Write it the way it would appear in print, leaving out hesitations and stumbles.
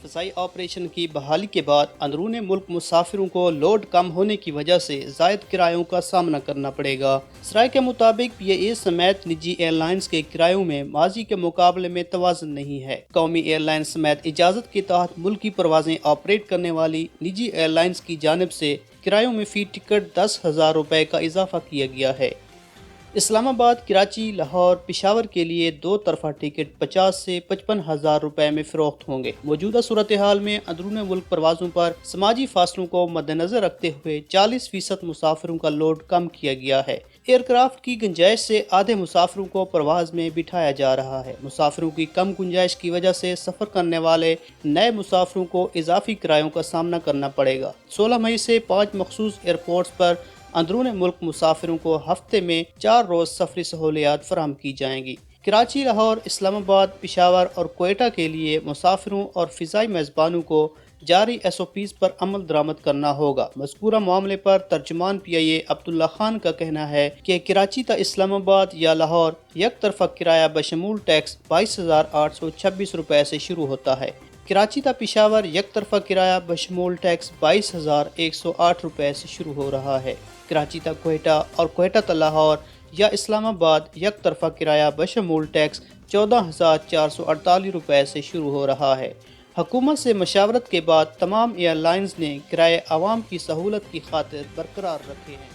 فضائی آپریشن کی بحالی کے بعد اندرون ملک مسافروں کو لوڈ کم ہونے کی وجہ سے زائد کرایوں کا سامنا کرنا پڑے گا۔ سرائے کے مطابق پی اے اے سمیت نجی ایئر لائنز کے کرایوں میں ماضی کے مقابلے میں توازن نہیں ہے۔ قومی ایئر لائن سمیت اجازت کے تحت ملکی پروازیں آپریٹ کرنے والی نجی ایئر لائنز کی جانب سے کرایوں میں فی ٹکٹ 10,000 روپے کا اضافہ کیا گیا ہے۔ اسلام آباد، کراچی، لاہور، پشاور کے لیے دو طرفہ ٹکٹ 50 سے 55,000 روپے میں فروخت ہوں گے۔ موجودہ صورتحال میں اندرون ملک پروازوں پر سماجی فاصلوں کو مد نظر رکھتے ہوئے 40% مسافروں کا لوڈ کم کیا گیا ہے۔ ایئر کرافٹ کی گنجائش سے آدھے مسافروں کو پرواز میں بٹھایا جا رہا ہے۔ مسافروں کی کم گنجائش کی وجہ سے سفر کرنے والے نئے مسافروں کو اضافی کرایوں کا سامنا کرنا پڑے گا۔ 16 مئی سے 5 مخصوص ایئرپورٹس پر اندرون ملک مسافروں کو ہفتے میں 4 روز سفری سہولیات فراہم کی جائیں گی۔ کراچی، لاہور، اسلام آباد، پشاور اور کوئٹہ کے لیے مسافروں اور فضائی میزبانوں کو جاری ایس او پیز پر عمل درآمد کرنا ہوگا۔ مذکورہ معاملے پر ترجمان پی آئی اے عبداللہ خان کا کہنا ہے کہ کراچی تا اسلام آباد یا لاہور یک طرفہ کرایہ بشمول ٹیکس 22,826 روپے سے شروع ہوتا ہے۔ کراچی تا پشاور یک طرفہ کرایہ بشمول ٹیکس 22,108 روپے سے شروع ہو رہا ہے۔ کراچی تا کوئٹہ اور کوئٹہ تا لاہور یا اسلام آباد یک طرفہ کرایہ بشمول ٹیکس 14,448 روپے سے شروع ہو رہا ہے۔ حکومت سے مشاورت کے بعد تمام ایئر لائنز نے کرائے عوام کی سہولت کی خاطر برقرار رکھے ہیں۔